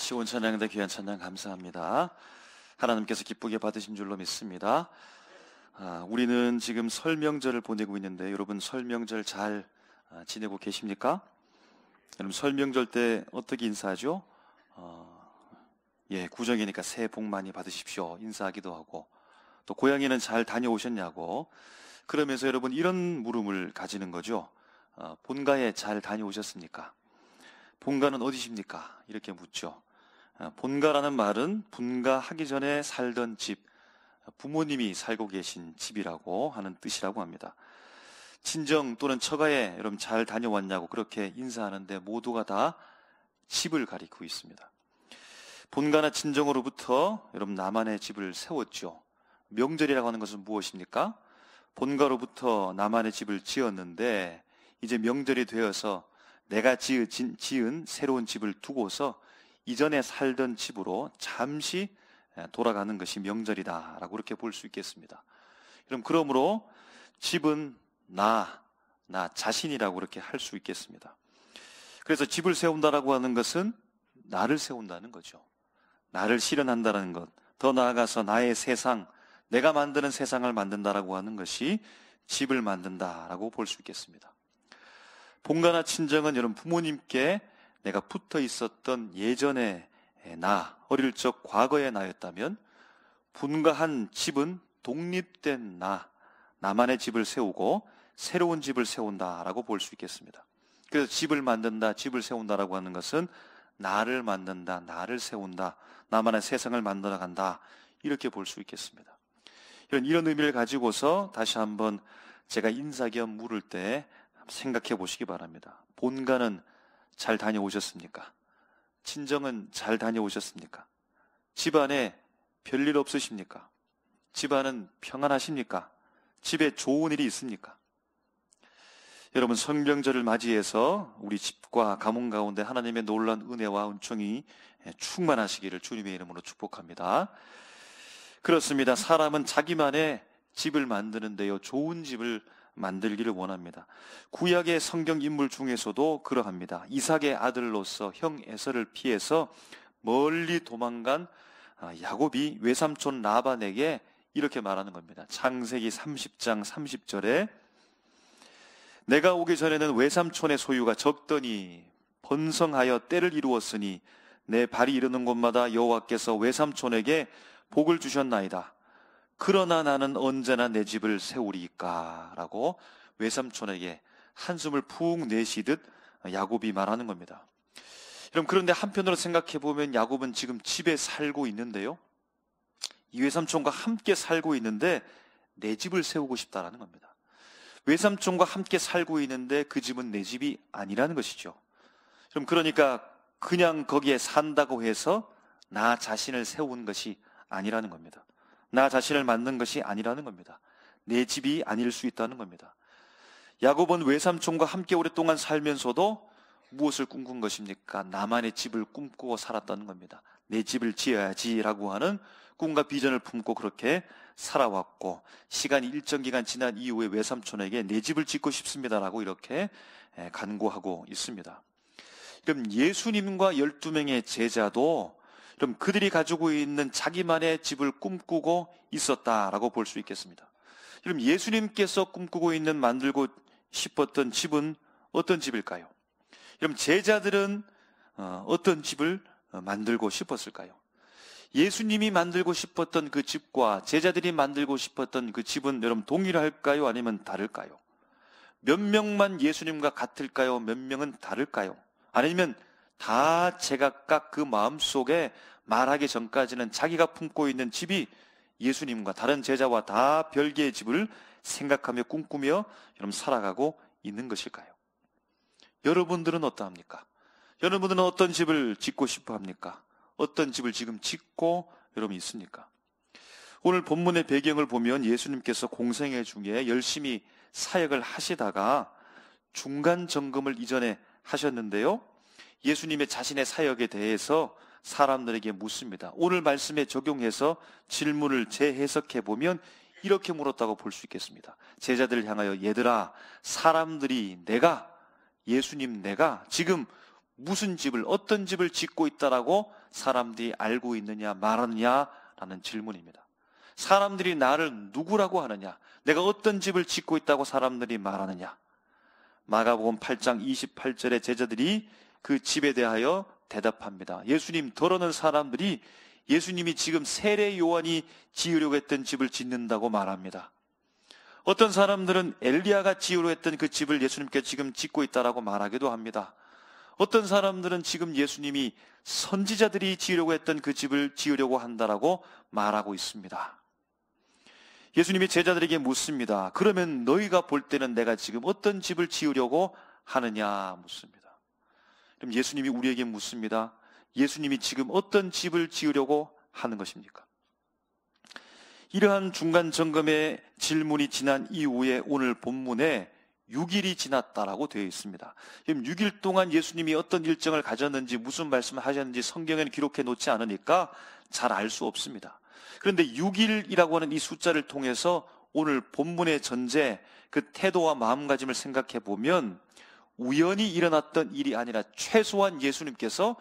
시온 찬양대 귀한 찬양 감사합니다. 하나님께서 기쁘게 받으신 줄로 믿습니다. 우리는 지금 설 명절을 보내고 있는데 여러분 설 명절 잘 지내고 계십니까? 여러분 설 명절 때 어떻게 인사하죠? 구정이니까 새해 복 많이 받으십시오 인사하기도 하고, 또 고향에는 잘 다녀오셨냐고 그러면서 여러분 이런 물음을 가지는 거죠. 본가에 잘 다녀오셨습니까? 본가는 어디십니까? 이렇게 묻죠. 본가라는 말은 분가하기 전에 살던 집, 부모님이 살고 계신 집이라고 하는 뜻이라고 합니다. 친정 또는 처가에 여러분 잘 다녀왔냐고 그렇게 인사하는데 모두가 다 집을 가리키고 있습니다. 본가나 친정으로부터 여러분 나만의 집을 세웠죠. 명절이라고 하는 것은 무엇입니까? 본가로부터 나만의 집을 지었는데 이제 명절이 되어서 내가 지은 새로운 집을 두고서 이전에 살던 집으로 잠시 돌아가는 것이 명절이다라고 그렇게 볼 수 있겠습니다. 그러므로 집은 나 자신이라고 그렇게 할 수 있겠습니다. 그래서 집을 세운다라고 하는 것은 나를 세운다는 거죠. 나를 실현한다는 것, 더 나아가서 나의 세상, 내가 만드는 세상을 만든다라고 하는 것이 집을 만든다라고 볼 수 있겠습니다. 본가나 친정은 여러분 부모님께 내가 붙어 있었던 예전의 나, 어릴 적 과거의 나였다면, 분가한 집은 독립된 나만의 집을 세우고 새로운 집을 세운다라고 볼 수 있겠습니다. 그래서 집을 만든다, 집을 세운다라고 하는 것은 나를 만든다, 나를 세운다, 나만의 세상을 만들어 간다, 이렇게 볼 수 있겠습니다. 이런 의미를 가지고서 다시 한번 제가 인사 겸 물을 때 생각해 보시기 바랍니다. 본가는 잘 다녀오셨습니까? 친정은 잘 다녀오셨습니까? 집안에 별일 없으십니까? 집안은 평안하십니까? 집에 좋은 일이 있습니까? 여러분 성명절을 맞이해서 우리 집과 가문 가운데 하나님의 놀라운 은혜와 은총이 충만하시기를 주님의 이름으로 축복합니다. 그렇습니다. 사람은 자기만의 집을 만드는데요, 좋은 집을 만들기를 원합니다. 구약의 성경 인물 중에서도 그러합니다. 이삭의 아들로서 형 에서를 피해서 멀리 도망간 야곱이 외삼촌 라반에게 이렇게 말하는 겁니다. 창세기 30장 30절에 내가 오기 전에는 외삼촌의 소유가 적더니 번성하여 때를 이루었으니 내 발이 이르는 곳마다 여호와께서 외삼촌에게 복을 주셨나이다. 그러나 나는 언제나 내 집을 세우리까 라고 외삼촌에게 한숨을 푹 내쉬듯 야곱이 말하는 겁니다. 여러분 그런데 한편으로 생각해 보면 야곱은 지금 집에 살고 있는데요, 이 외삼촌과 함께 살고 있는데 내 집을 세우고 싶다라는 겁니다. 외삼촌과 함께 살고 있는데 그 집은 내 집이 아니라는 것이죠. 그러니까 그냥 거기에 산다고 해서 나 자신을 세운 것이 아니라는 겁니다. 나 자신을 만든 것이 아니라는 겁니다. 내 집이 아닐 수 있다는 겁니다. 야곱은 외삼촌과 함께 오랫동안 살면서도 무엇을 꿈꾼 것입니까? 나만의 집을 꿈꾸고 살았다는 겁니다. 내 집을 지어야지라고 하는 꿈과 비전을 품고 그렇게 살아왔고, 시간이 일정 기간 지난 이후에 외삼촌에게 내 집을 짓고 싶습니다라고 이렇게 간구하고 있습니다. 그럼 예수님과 12명의 제자도 그럼 그들이 가지고 있는 자기만의 집을 꿈꾸고 있었다라고 볼 수 있겠습니다. 그럼 예수님께서 꿈꾸고 있는 만들고 싶었던 집은 어떤 집일까요? 그럼 제자들은 어떤 집을 만들고 싶었을까요? 예수님이 만들고 싶었던 그 집과 제자들이 만들고 싶었던 그 집은 여러분 동일할까요? 아니면 다를까요? 몇 명만 예수님과 같을까요? 몇 명은 다를까요? 아니면 다 제각각 그 마음속에 말하기 전까지는 자기가 품고 있는 집이 예수님과 다른 제자와 다 별개의 집을 생각하며 꿈꾸며 여러분 살아가고 있는 것일까요? 여러분들은 어떠합니까? 여러분들은 어떤 집을 짓고 싶어 합니까? 어떤 집을 지금 짓고 여러분 있습니까? 오늘 본문의 배경을 보면 예수님께서 공생애 중에 열심히 사역을 하시다가 중간 점검을 이전에 하셨는데요, 예수님의 자신의 사역에 대해서 사람들에게 묻습니다. 오늘 말씀에 적용해서 질문을 재해석해 보면 이렇게 물었다고 볼 수 있겠습니다. 제자들을 향하여 얘들아, 사람들이 예수님 내가 지금 무슨 집을, 어떤 집을 짓고 있다라고 사람들이 알고 있느냐 말하느냐라는 질문입니다. 사람들이 나를 누구라고 하느냐, 내가 어떤 집을 짓고 있다고 사람들이 말하느냐. 마가복음 8장 28절에 제자들이 그 집에 대하여 대답합니다. 예수님, 더러는 사람들이 예수님이 지금 세례 요한이 지으려고 했던 집을 짓는다고 말합니다. 어떤 사람들은 엘리야가 지으려고 했던 그 집을 예수님께 지금 짓고 있다라고 말하기도 합니다. 어떤 사람들은 지금 예수님이 선지자들이 지으려고 했던 그 집을 지으려고 한다라고 말하고 있습니다. 예수님이 제자들에게 묻습니다. 그러면 너희가 볼 때는 내가 지금 어떤 집을 지으려고 하느냐 묻습니다. 그럼 예수님이 우리에게 묻습니다. 예수님이 지금 어떤 집을 지으려고 하는 것입니까? 이러한 중간 점검의 질문이 지난 이후에 오늘 본문에 6일이 지났다라고 되어 있습니다. 그럼 6일 동안 예수님이 어떤 일정을 가졌는지, 무슨 말씀을 하셨는지 성경에는 기록해 놓지 않으니까 잘 알 수 없습니다. 그런데 6일이라고 하는 이 숫자를 통해서 오늘 본문의 전제, 그 태도와 마음가짐을 생각해 보면 우연히 일어났던 일이 아니라 최소한 예수님께서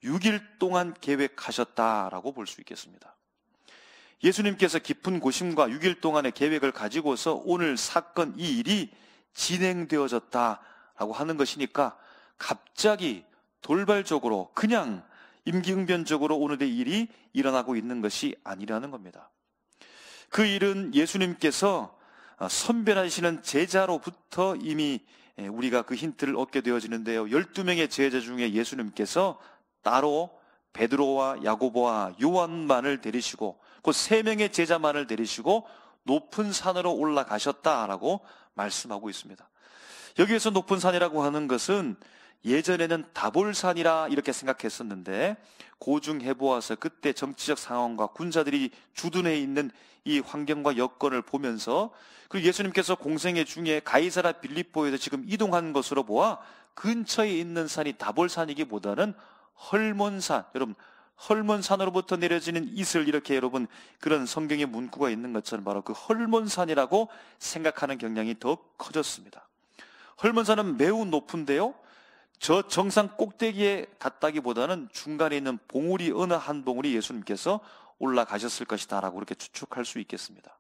6일 동안 계획하셨다라고 볼 수 있겠습니다. 예수님께서 깊은 고심과 6일 동안의 계획을 가지고서 오늘 사건, 이 일이 진행되어졌다라고 하는 것이니까 갑자기 돌발적으로 그냥 임기응변적으로 오늘의 일이 일어나고 있는 것이 아니라는 겁니다. 그 일은 예수님께서 선별하시는 제자로부터 이미 우리가 그 힌트를 얻게 되어지는데요. 12명의 제자 중에 예수님께서 따로 베드로와 야고보와 요한만을 데리시고 그 3명의 제자만을 데리시고 높은 산으로 올라가셨다라고 말씀하고 있습니다. 여기에서 높은 산이라고 하는 것은 예전에는 다볼산이라 이렇게 생각했었는데 고중해 보아서 그때 정치적 상황과 군사들이 주둔해 있는 이 환경과 여건을 보면서, 그리고 예수님께서 공생애 중에 가이사라 빌립보에서 지금 이동한 것으로 보아 근처에 있는 산이 다볼산이기보다는 헐몬산, 여러분 헐몬산으로부터 내려지는 이슬, 이렇게 여러분 그런 성경의 문구가 있는 것처럼 바로 그 헐몬산이라고 생각하는 경향이 더 커졌습니다. 헐몬산은 매우 높은데요, 저 정상 꼭대기에 갔다기보다는 중간에 있는 봉우리 어느 한 봉우리 예수님께서 올라가셨을 것이다 라고 그렇게 추측할 수 있겠습니다.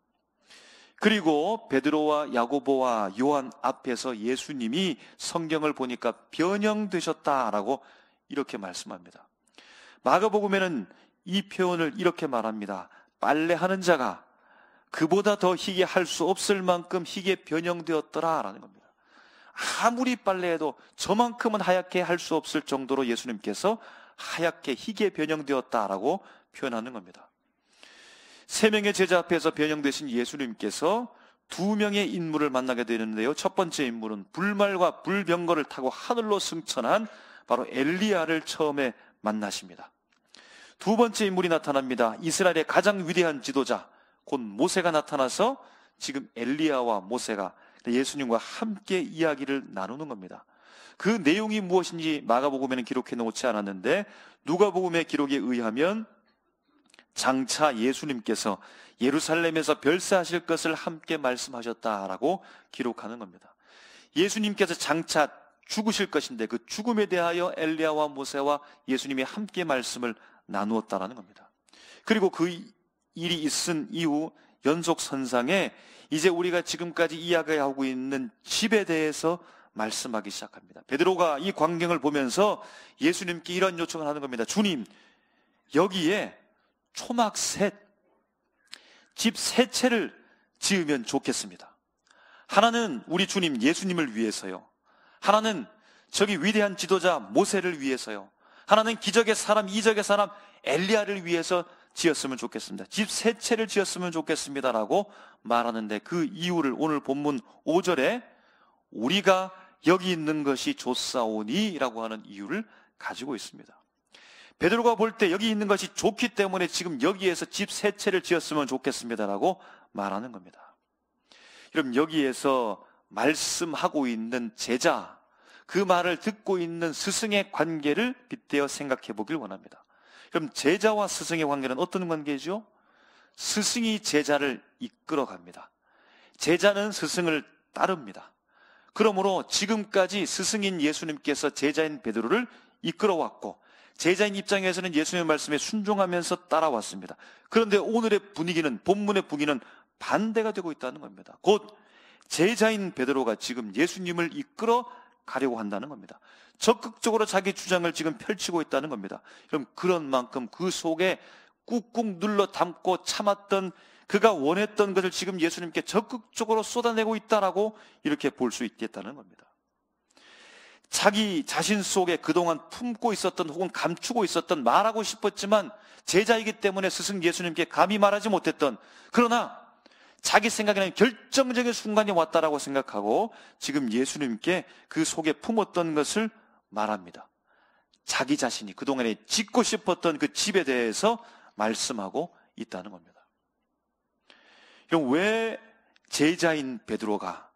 그리고 베드로와 야고보와 요한 앞에서 예수님이 성경을 보니까 변형되셨다라고 이렇게 말씀합니다. 마가복음에는 이 표현을 이렇게 말합니다. 빨래하는 자가 그보다 더 희게 할 수 없을 만큼 희게 변형되었더라라는 겁니다. 아무리 빨래해도 저만큼은 하얗게 할 수 없을 정도로 예수님께서 하얗게 희게 변형되었다라고 표현하는 겁니다. 3명의 제자 앞에서 변형되신 예수님께서 2명의 인물을 만나게 되는데요. 첫 번째 인물은 불말과 불병거를 타고 하늘로 승천한 바로 엘리야를 처음에 만나십니다. 두 번째 인물이 나타납니다. 이스라엘의 가장 위대한 지도자 곧 모세가 나타나서 지금 엘리야와 모세가 예수님과 함께 이야기를 나누는 겁니다. 그 내용이 무엇인지 마가복음에는 기록해 놓지 않았는데 누가복음의 기록에 의하면 장차 예수님께서 예루살렘에서 별세하실 것을 함께 말씀하셨다라고 기록하는 겁니다. 예수님께서 장차 죽으실 것인데 그 죽음에 대하여 엘리야와 모세와 예수님이 함께 말씀을 나누었다라는 겁니다. 그리고 그 일이 있은 이후 연속선상에 이제 우리가 지금까지 이야기하고 있는 집에 대해서 말씀하기 시작합니다. 베드로가 이 광경을 보면서 예수님께 이런 요청을 하는 겁니다. 주님, 여기에 초막 집 3채를 지으면 좋겠습니다. 하나는 우리 주님 예수님을 위해서요. 하나는 저기 위대한 지도자 모세를 위해서요. 하나는 기적의 사람, 이적의 사람 엘리야를 위해서 지었으면 좋겠습니다. 집 3채를 지었으면 좋겠습니다라고 말하는데 그 이유를 오늘 본문 5절에 우리가 여기 있는 것이 좋사오니 라고 하는 이유를 가지고 있습니다. 베드로가 볼 때 여기 있는 것이 좋기 때문에 지금 여기에서 집 3채를 지었으면 좋겠습니다라고 말하는 겁니다. 그럼 여기에서 말씀하고 있는 제자, 그 말을 듣고 있는 스승의 관계를 빗대어 생각해 보길 원합니다. 그럼 제자와 스승의 관계는 어떤 관계죠? 스승이 제자를 이끌어갑니다. 제자는 스승을 따릅니다. 그러므로 지금까지 스승인 예수님께서 제자인 베드로를 이끌어왔고 제자인 입장에서는 예수님의 말씀에 순종하면서 따라왔습니다. 그런데 오늘의 분위기는, 본문의 분위기는 반대가 되고 있다는 겁니다. 곧 제자인 베드로가 지금 예수님을 이끌어 가려고 한다는 겁니다. 적극적으로 자기 주장을 지금 펼치고 있다는 겁니다. 그럼 그런 만큼 그 속에 꾹꾹 눌러 담고 참았던, 그가 원했던 것을 지금 예수님께 적극적으로 쏟아내고 있다라고 이렇게 볼 수 있겠다는 겁니다. 자기 자신 속에 그동안 품고 있었던, 혹은 감추고 있었던, 말하고 싶었지만 제자이기 때문에 스승 예수님께 감히 말하지 못했던, 그러나 자기 생각에는 결정적인 순간이 왔다라고 생각하고 지금 예수님께 그 속에 품었던 것을 말합니다. 자기 자신이 그동안에 짓고 싶었던 그 집에 대해서 말씀하고 있다는 겁니다. 그럼 왜 제자인 베드로가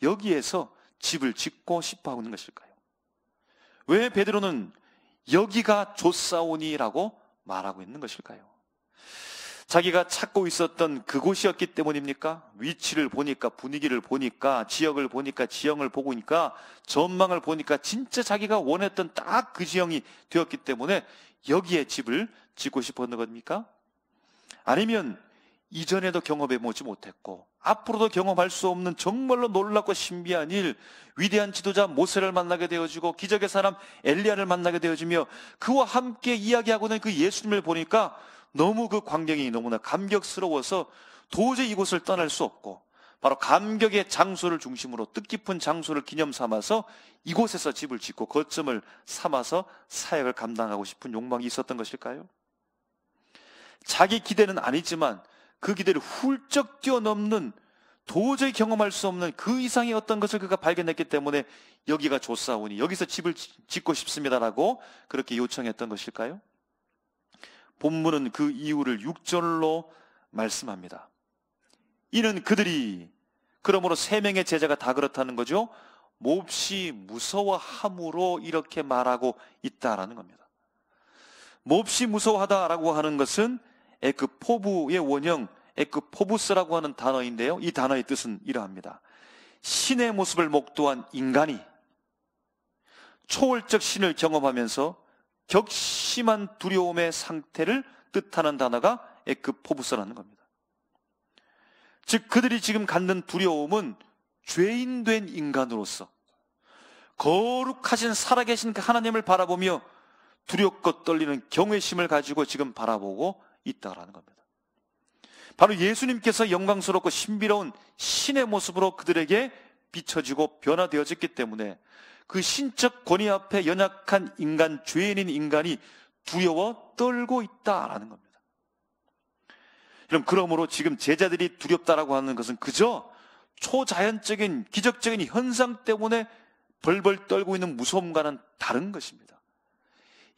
여기에서 집을 짓고 싶어 하는 것일까요? 왜 베드로는 여기가 좋사오니라고 말하고 있는 것일까요? 자기가 찾고 있었던 그곳이었기 때문입니까? 위치를 보니까, 분위기를 보니까, 지역을 보니까, 지형을 보니까, 전망을 보니까 진짜 자기가 원했던 딱 그 지형이 되었기 때문에 여기에 집을 짓고 싶었는 겁니까? 아니면 이전에도 경험해 보지 못했고 앞으로도 경험할 수 없는 정말로 놀랍고 신비한 일, 위대한 지도자 모세를 만나게 되어지고 기적의 사람 엘리야를 만나게 되어지며 그와 함께 이야기하고는 그 예수님을 보니까 너무 그 광경이 너무나 감격스러워서 도저히 이곳을 떠날 수 없고, 바로 감격의 장소를 중심으로 뜻깊은 장소를 기념 삼아서 이곳에서 집을 짓고 거점을 삼아서 사역을 감당하고 싶은 욕망이 있었던 것일까요? 자기 기대는 아니지만 그 기대를 훌쩍 뛰어넘는, 도저히 경험할 수 없는 그 이상의 어떤 것을 그가 발견했기 때문에 여기가 좋사오니 여기서 집을 짓고 싶습니다라고 그렇게 요청했던 것일까요? 본문은 그 이유를 6절로 말씀합니다. 이는 그들이, 그러므로 3명의 제자가 다 그렇다는 거죠, 몹시 무서워함으로 이렇게 말하고 있다라는 겁니다. 몹시 무서워하다라고 하는 것은 에크포부의 원형 에크포부스라고 하는 단어인데요, 이 단어의 뜻은 이러합니다. 신의 모습을 목도한 인간이 초월적 신을 경험하면서 격심한 두려움의 상태를 뜻하는 단어가 에크포부스라는 겁니다. 즉 그들이 지금 갖는 두려움은 죄인된 인간으로서 거룩하신 살아계신 그 하나님을 바라보며 두렵고 떨리는 경외심을 가지고 지금 바라보고 있다라는 겁니다. 바로 예수님께서 영광스럽고 신비로운 신의 모습으로 그들에게 비춰지고 변화되어졌기 때문에 그 신적 권위 앞에 연약한 인간, 죄인인 인간이 두려워 떨고 있다라는 겁니다. 그러므로 지금 제자들이 두렵다라고 하는 것은 그저 초자연적인 기적적인 현상 때문에 벌벌 떨고 있는 무서움과는 다른 것입니다.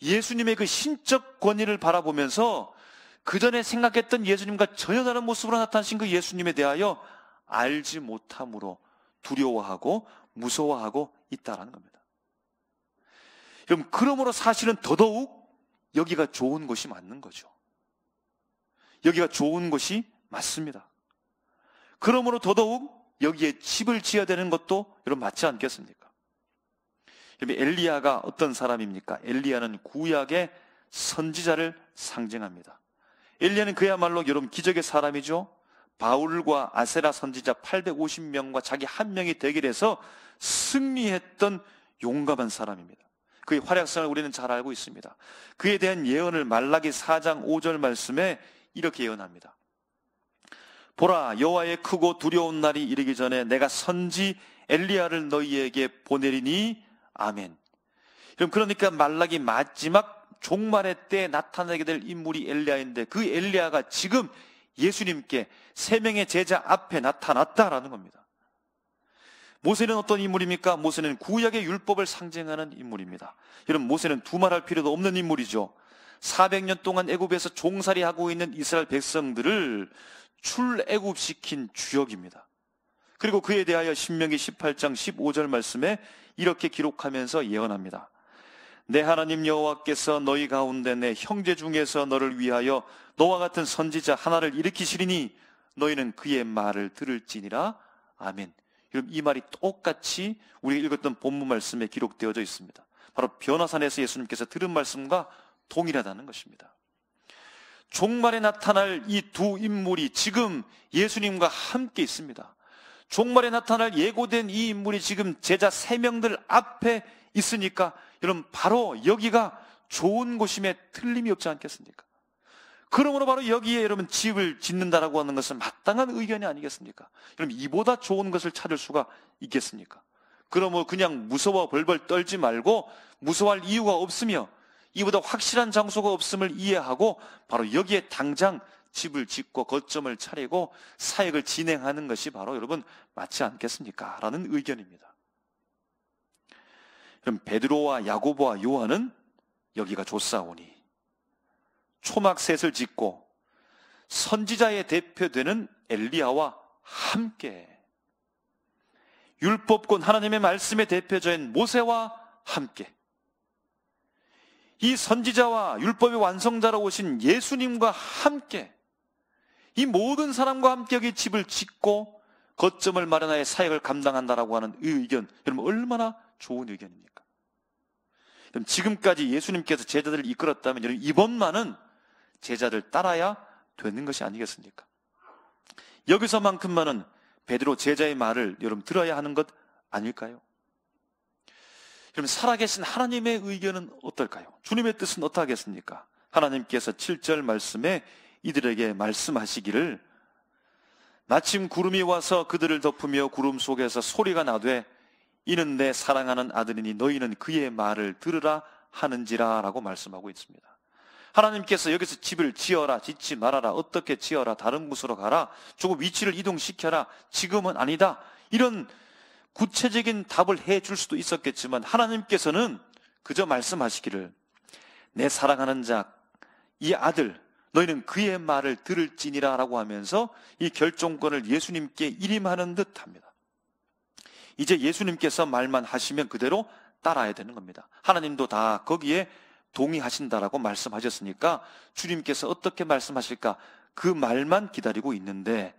예수님의 그 신적 권위를 바라보면서 그 전에 생각했던 예수님과 전혀 다른 모습으로 나타나신 그 예수님에 대하여 알지 못함으로 두려워하고 무서워하고 있다라는 겁니다. 그러므로 사실은 더더욱 여기가 좋은 곳이 맞는 거죠. 여기가 좋은 곳이 맞습니다. 그러므로 더더욱 여기에 집을 지어야 되는 것도 여러분 맞지 않겠습니까? 엘리야가 어떤 사람입니까? 엘리야는 구약의 선지자를 상징합니다. 엘리야는 그야말로 여러분 기적의 사람이죠. 바울과 아세라 선지자 850명과 자기 한 명이 대결해서 승리했던 용감한 사람입니다. 그의 활약상을 우리는 잘 알고 있습니다. 그에 대한 예언을 말라기 4장 5절 말씀에 이렇게 예언합니다. 보라, 여호와의 크고 두려운 날이 이르기 전에 내가 선지 엘리야를 너희에게 보내리니 아멘. 그러니까 말라기 마지막 종말의 때에 나타나게 될 인물이 엘리야인데 그 엘리야가 지금 예수님께 3명의 제자 앞에 나타났다라는 겁니다. 모세는 어떤 인물입니까? 모세는 구약의 율법을 상징하는 인물입니다. 여러분, 모세는 두말할 필요도 없는 인물이죠. 400년 동안 애굽에서 종살이하고 있는 이스라엘 백성들을 출애굽시킨 주역입니다. 그리고 그에 대하여 신명기 18장 15절 말씀에 이렇게 기록하면서 예언합니다. 내 하나님 여호와께서 너희 가운데 내 형제 중에서 너를 위하여 너와 같은 선지자 하나를 일으키시리니 너희는 그의 말을 들을지니라. 아멘. 이 말이 똑같이 우리가 읽었던 본문 말씀에 기록되어져 있습니다. 바로 변화산에서 예수님께서 들은 말씀과 동일하다는 것입니다. 종말에 나타날 이 두 인물이 지금 예수님과 함께 있습니다. 종말에 나타날 예고된 이 인물이 지금 제자 3명들 앞에 있으니까 여러분 바로 여기가 좋은 곳임에 틀림이 없지 않겠습니까? 그러므로 바로 여기에 여러분 집을 짓는다라고 하는 것은 마땅한 의견이 아니겠습니까? 여러분 이보다 좋은 것을 찾을 수가 있겠습니까? 그러므로 그냥 무서워 벌벌 떨지 말고 무서워할 이유가 없으며 이보다 확실한 장소가 없음을 이해하고 바로 여기에 당장 집을 짓고 거점을 차리고 사역을 진행하는 것이 바로 여러분 맞지 않겠습니까? 라는 의견입니다. 그럼 베드로와 야고보와 요한은 여기가 좋사오니 초막셋을 짓고 선지자의 대표되는 엘리야와 함께 율법권 하나님의 말씀의 대표자인 모세와 함께 이 선지자와 율법의 완성자로 오신 예수님과 함께 이 모든 사람과 함께 여기 집을 짓고 거점을 마련하여 사역을 감당한다라고 하는 이 의견, 여러분 얼마나 좋은 의견입니까? 그럼 지금까지 예수님께서 제자들을 이끌었다면 여러분 이번만은 제자들 따라야 되는 것이 아니겠습니까? 여기서만큼만은 베드로 제자의 말을 여러분 들어야 하는 것 아닐까요? 그럼 살아계신 하나님의 의견은 어떨까요? 주님의 뜻은 어떠하겠습니까? 하나님께서 7절 말씀에 이들에게 말씀하시기를 마침 구름이 와서 그들을 덮으며 구름 속에서 소리가 나되 이는 내 사랑하는 아들이니 너희는 그의 말을 들으라 하는지라 라고 말씀하고 있습니다. 하나님께서 여기서 집을 지어라, 짓지 말아라, 어떻게 지어라, 다른 곳으로 가라, 조금 위치를 이동시켜라, 지금은 아니다, 이런 구체적인 답을 해줄 수도 있었겠지만 하나님께서는 그저 말씀하시기를 내 사랑하는 자, 이 아들 너희는 그의 말을 들을지니라 라고 하면서 이 결정권을 예수님께 일임하는 듯 합니다. 이제 예수님께서 말만 하시면 그대로 따라야 되는 겁니다. 하나님도 다 거기에 동의하신다라고 말씀하셨으니까 주님께서 어떻게 말씀하실까 그 말만 기다리고 있는데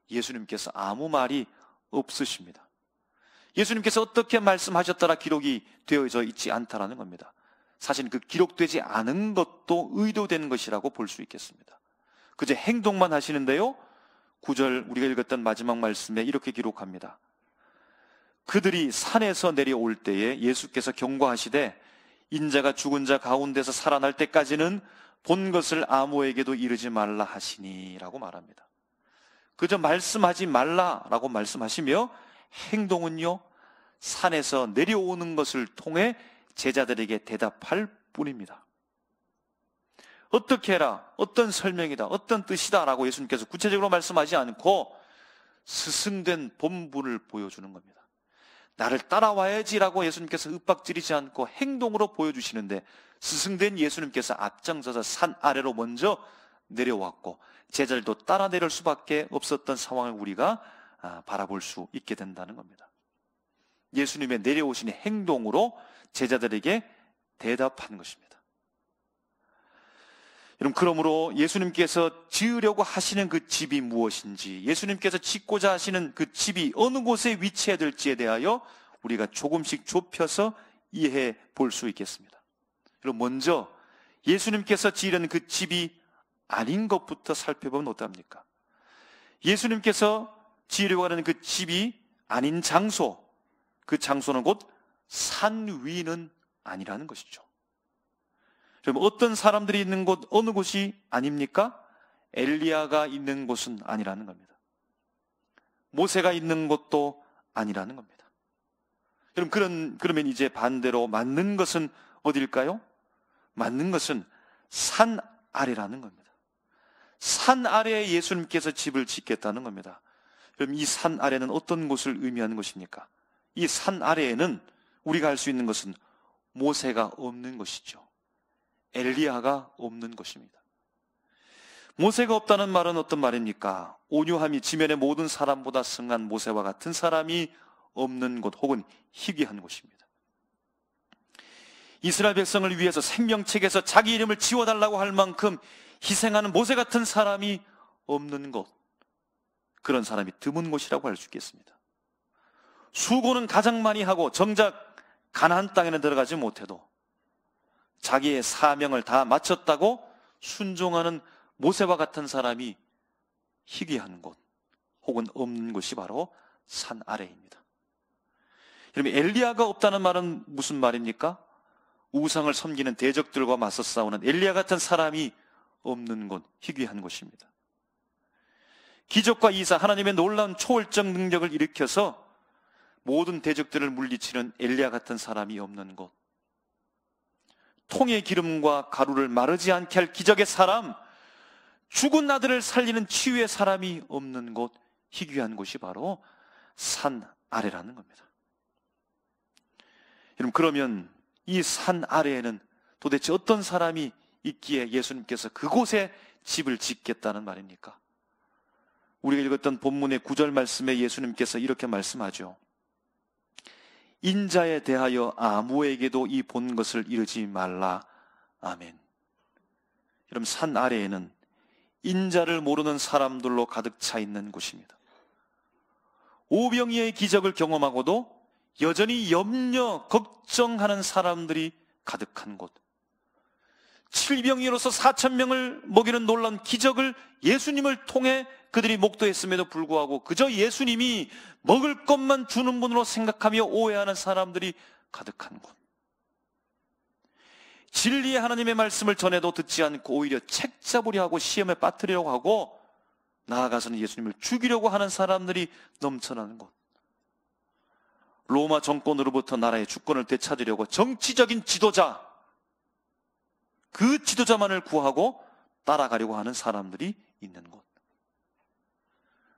예수님께서 아무 말이 없으십니다. 예수님께서 어떻게 말씀하셨더라 기록이 되어져 있지 않다라는 겁니다. 사실 그 기록되지 않은 것도 의도된 것이라고 볼 수 있겠습니다. 그저 행동만 하시는데요 9절 우리가 읽었던 마지막 말씀에 이렇게 기록합니다. 그들이 산에서 내려올 때에 예수께서 경고하시되 인자가 죽은 자 가운데서 살아날 때까지는 본 것을 아무에게도 이르지 말라 하시니 라고 말합니다. 그저 말씀하지 말라라고 말씀하시며 행동은요 산에서 내려오는 것을 통해 제자들에게 대답할 뿐입니다. 어떻게 해라, 어떤 설명이다, 어떤 뜻이다 라고 예수님께서 구체적으로 말씀하지 않고 스승된 본분을 보여주는 겁니다. 나를 따라와야지라고 예수님께서 윽박지르지 않고 행동으로 보여주시는데 스승된 예수님께서 앞장서서 산 아래로 먼저 내려왔고 제자들도 따라 내릴 수밖에 없었던 상황을 우리가 바라볼 수 있게 된다는 겁니다. 예수님의 내려오신 행동으로 제자들에게 대답하는 것입니다. 여러분, 그러므로 예수님께서 지으려고 하시는 그 집이 무엇인지, 예수님께서 짓고자 하시는 그 집이 어느 곳에 위치해야 될지에 대하여 우리가 조금씩 좁혀서 이해해 볼 수 있겠습니다. 그럼 먼저 예수님께서 지으려는 그 집이 아닌 것부터 살펴보면 어떡합니까? 예수님께서 지으려고 하는 그 집이 아닌 장소, 그 장소는 곧 산 위는 아니라는 것이죠. 그럼 어떤 사람들이 있는 곳, 어느 곳이 아닙니까? 엘리야가 있는 곳은 아니라는 겁니다. 모세가 있는 곳도 아니라는 겁니다. 그러면 이제 반대로 맞는 것은 어딜까요? 맞는 것은 산 아래라는 겁니다. 산 아래에 예수님께서 집을 짓겠다는 겁니다. 그럼 이 산 아래는 어떤 곳을 의미하는 것입니까? 이 산 아래에는 우리가 알 수 있는 것은 모세가 없는 것이죠. 엘리야가 없는 것입니다. 모세가 없다는 말은 어떤 말입니까? 온유함이 지면의 모든 사람보다 승한 모세와 같은 사람이 없는 곳 혹은 희귀한 곳입니다. 이스라엘 백성을 위해서 생명책에서 자기 이름을 지워달라고 할 만큼 희생하는 모세 같은 사람이 없는 곳, 그런 사람이 드문 곳이라고 할 수 있겠습니다. 수고는 가장 많이 하고 정작 가나안 땅에는 들어가지 못해도 자기의 사명을 다 마쳤다고 순종하는 모세와 같은 사람이 희귀한 곳 혹은 없는 곳이 바로 산 아래입니다. 여러분, 엘리야가 없다는 말은 무슨 말입니까? 우상을 섬기는 대적들과 맞서 싸우는 엘리야 같은 사람이 없는 곳, 희귀한 곳입니다. 기적과 이사, 하나님의 놀라운 초월적 능력을 일으켜서 모든 대적들을 물리치는 엘리야 같은 사람이 없는 곳, 통의 기름과 가루를 마르지 않게 할 기적의 사람, 죽은 아들을 살리는 치유의 사람이 없는 곳, 희귀한 곳이 바로 산 아래라는 겁니다. 여러분, 그러면 이 산 아래에는 도대체 어떤 사람이 있기에 예수님께서 그곳에 집을 짓겠다는 말입니까? 우리가 읽었던 본문의 9절 말씀에 예수님께서 이렇게 말씀하죠. 인자에 대하여 아무에게도 이 본 것을 이르지 말라. 아멘. 여러분, 산 아래에는 인자를 모르는 사람들로 가득 차 있는 곳입니다. 오병이어의 기적을 경험하고도 여전히 염려, 걱정하는 사람들이 가득한 곳, 칠병이로서 4,000명을 먹이는 놀라운 기적을 예수님을 통해 그들이 목도했음에도 불구하고 그저 예수님이 먹을 것만 주는 분으로 생각하며 오해하는 사람들이 가득한 곳, 진리의 하나님의 말씀을 전해도 듣지 않고 오히려 책 잡으려 하고 시험에 빠뜨리려고 하고 나아가서는 예수님을 죽이려고 하는 사람들이 넘쳐나는 곳, 로마 정권으로부터 나라의 주권을 되찾으려고 정치적인 지도자, 그 지도자만을 구하고 따라가려고 하는 사람들이 있는 곳,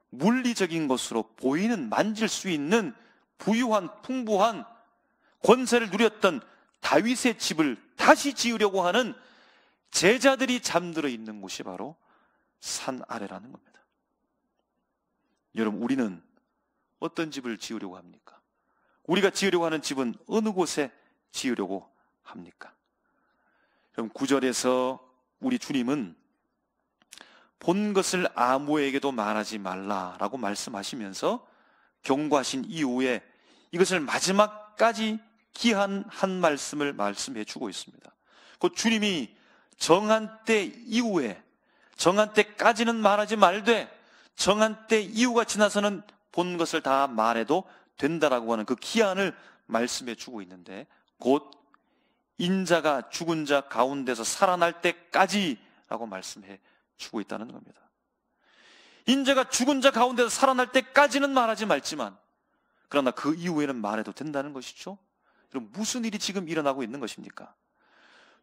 물리적인 것으로 보이는, 만질 수 있는 부유한, 풍부한 권세를 누렸던 다윗의 집을 다시 지으려고 하는 제자들이 잠들어 있는 곳이 바로 산 아래라는 겁니다. 여러분, 우리는 어떤 집을 지으려고 합니까? 우리가 지으려고 하는 집은 어느 곳에 지으려고 합니까? 그럼 9절에서 우리 주님은 본 것을 아무에게도 말하지 말라라고 말씀하시면서 경고하신 이후에 이것을 마지막까지 귀한 한 말씀을 말씀해 주고 있습니다. 그 주님이 정한 때 이후에, 정한 때까지는 말하지 말되 정한 때 이후가 지나서는 본 것을 다 말해도 된다라고 하는 그 기한을 말씀해 주고 있는데, 곧 인자가 죽은 자 가운데서 살아날 때까지라고 말씀해 주고 있다는 겁니다. 인자가 죽은 자 가운데서 살아날 때까지는 말하지 말지만 그러나 그 이후에는 말해도 된다는 것이죠. 그럼 무슨 일이 지금 일어나고 있는 것입니까?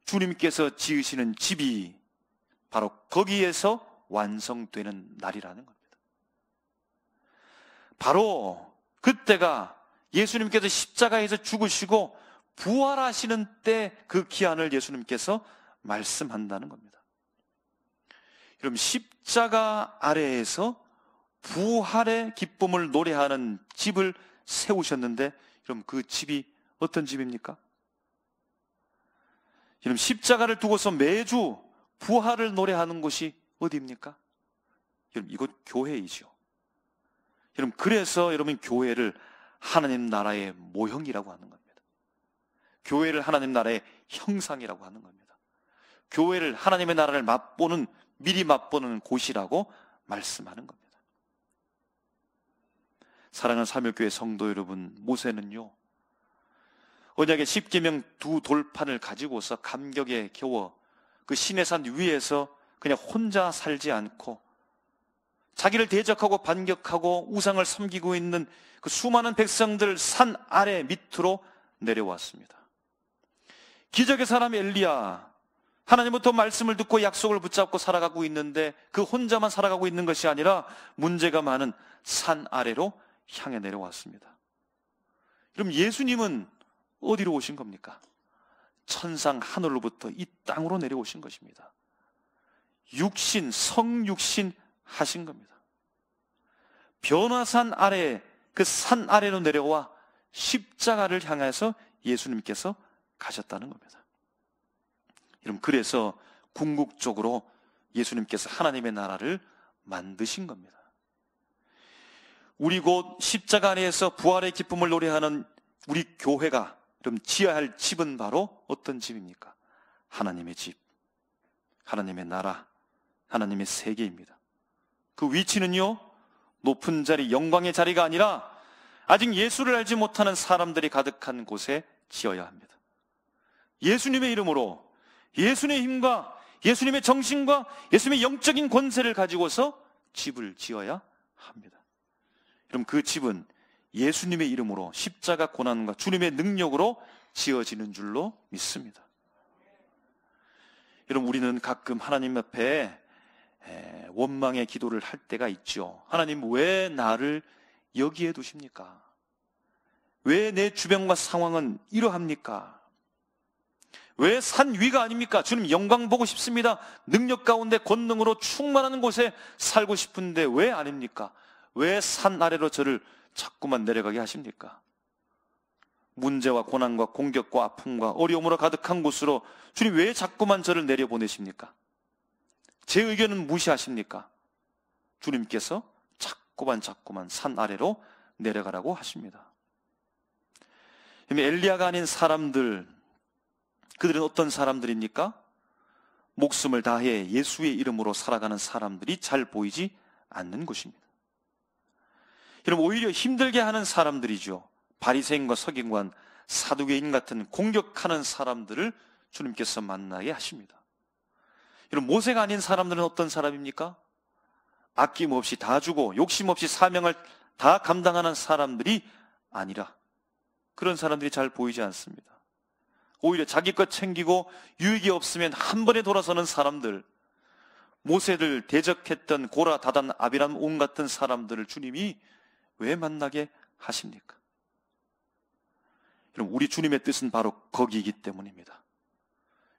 주님께서 지으시는 집이 바로 거기에서 완성되는 날이라는 겁니다. 바로 그때가 예수님께서 십자가에서 죽으시고 부활하시는 때 그 기한을 예수님께서 말씀한다는 겁니다. 여러분, 십자가 아래에서 부활의 기쁨을 노래하는 집을 세우셨는데, 여러분, 그 집이 어떤 집입니까? 여러분, 십자가를 두고서 매주 부활을 노래하는 곳이 어디입니까? 여러분, 이곳 교회이죠. 여러분, 그래서 여러분 교회를 하나님 나라의 모형이라고 하는 겁니다. 교회를 하나님 나라의 형상이라고 하는 겁니다. 교회를 하나님의 나라를 미리 맛보는 곳이라고 말씀하는 겁니다. 사랑하는 사명교회 성도 여러분, 모세는요, 언약의 십계명 두 돌판을 가지고서 감격에 겨워 그 시내산 위에서 그냥 혼자 살지 않고 자기를 대적하고 반격하고 우상을 섬기고 있는 그 수많은 백성들 산 아래 밑으로 내려왔습니다. 기적의 사람 엘리야, 하나님부터 말씀을 듣고 약속을 붙잡고 살아가고 있는데 그 혼자만 살아가고 있는 것이 아니라 문제가 많은 산 아래로 향해 내려왔습니다. 그럼 예수님은 어디로 오신 겁니까? 천상 하늘로부터 이 땅으로 내려오신 것입니다. 육신, 성육신 하신 겁니다. 변화산 아래, 그 산 아래로 내려와 십자가를 향해서 예수님께서 가셨다는 겁니다. 여러분, 그래서 궁극적으로 예수님께서 하나님의 나라를 만드신 겁니다. 우리 곧 십자가 안에서 부활의 기쁨을 노래하는 우리 교회가 그럼 지어야 할 집은 바로 어떤 집입니까? 하나님의 집, 하나님의 나라, 하나님의 세계입니다. 그 위치는요, 높은 자리, 영광의 자리가 아니라 아직 예수를 알지 못하는 사람들이 가득한 곳에 지어야 합니다. 예수님의 이름으로, 예수님의 힘과 예수님의 정신과 예수님의 영적인 권세를 가지고서 집을 지어야 합니다. 그럼 그 집은 예수님의 이름으로 십자가 고난과 주님의 능력으로 지어지는 줄로 믿습니다. 여러분, 우리는 가끔 하나님 앞에 원망의 기도를 할 때가 있죠. 하나님, 왜 나를 여기에 두십니까? 왜 내 주변과 상황은 이러합니까? 왜 산 위가 아닙니까? 주님, 영광 보고 싶습니다. 능력 가운데 권능으로 충만한 곳에 살고 싶은데 왜 아닙니까? 왜 산 아래로 저를 자꾸만 내려가게 하십니까? 문제와 고난과 공격과 아픔과 어려움으로 가득한 곳으로 주님, 왜 자꾸만 저를 내려보내십니까? 제 의견은 무시하십니까? 주님께서 자꾸만 산 아래로 내려가라고 하십니다. 엘리야가 아닌 사람들, 그들은 어떤 사람들입니까? 목숨을 다해 예수의 이름으로 살아가는 사람들이 잘 보이지 않는 것입니다. 여러분, 오히려 힘들게 하는 사람들이죠. 바리새인과 서기관, 사두개인 같은 공격하는 사람들을 주님께서 만나게 하십니다. 여러분, 모세가 아닌 사람들은 어떤 사람입니까? 아낌없이 다 주고 욕심 없이 사명을 다 감당하는 사람들이 아니라 그런 사람들이 잘 보이지 않습니다. 오히려 자기 것 챙기고 유익이 없으면 한 번에 돌아서는 사람들, 모세를 대적했던 고라, 다단, 아비람, 온 같은 사람들을 주님이 왜 만나게 하십니까? 여러분, 우리 주님의 뜻은 바로 거기이기 때문입니다.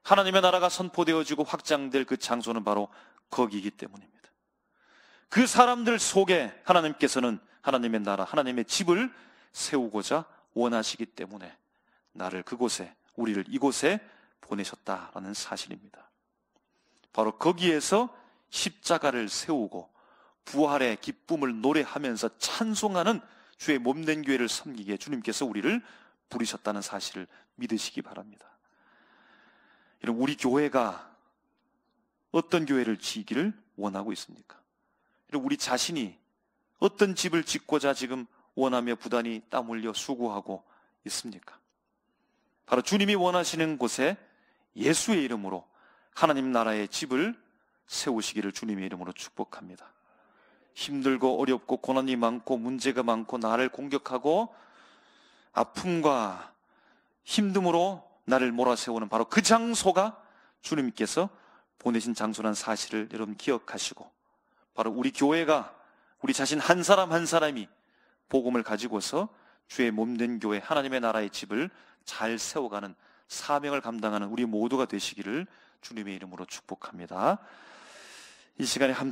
하나님의 나라가 선포되어지고 확장될 그 장소는 바로 거기이기 때문입니다. 그 사람들 속에 하나님께서는 하나님의 나라, 하나님의 집을 세우고자 원하시기 때문에 나를 그곳에, 우리를 이곳에 보내셨다라는 사실입니다. 바로 거기에서 십자가를 세우고 부활의 기쁨을 노래하면서 찬송하는 주의 몸된 교회를 섬기기에 주님께서 우리를 부르셨다는 사실을 믿으시기 바랍니다. 여러분, 우리 교회가 어떤 교회를 지기를 원하고 있습니까? 여러분, 우리 자신이 어떤 집을 짓고자 지금 원하며 부단히 땀 흘려 수고하고 있습니까? 바로 주님이 원하시는 곳에 예수의 이름으로 하나님 나라의 집을 세우시기를 주님의 이름으로 축복합니다. 힘들고 어렵고 고난이 많고 문제가 많고 나를 공격하고 아픔과 힘듦으로 나를 몰아세우는 바로 그 장소가 주님께서 보내신 장소라는 사실을 여러분 기억하시고, 바로 우리 교회가, 우리 자신 한 사람 한 사람이 복음을 가지고서 주의 몸된 교회, 하나님의 나라의 집을 잘 세워가는 사명을 감당하는 우리 모두가 되시기를 주님의 이름으로 축복합니다. 이 시간에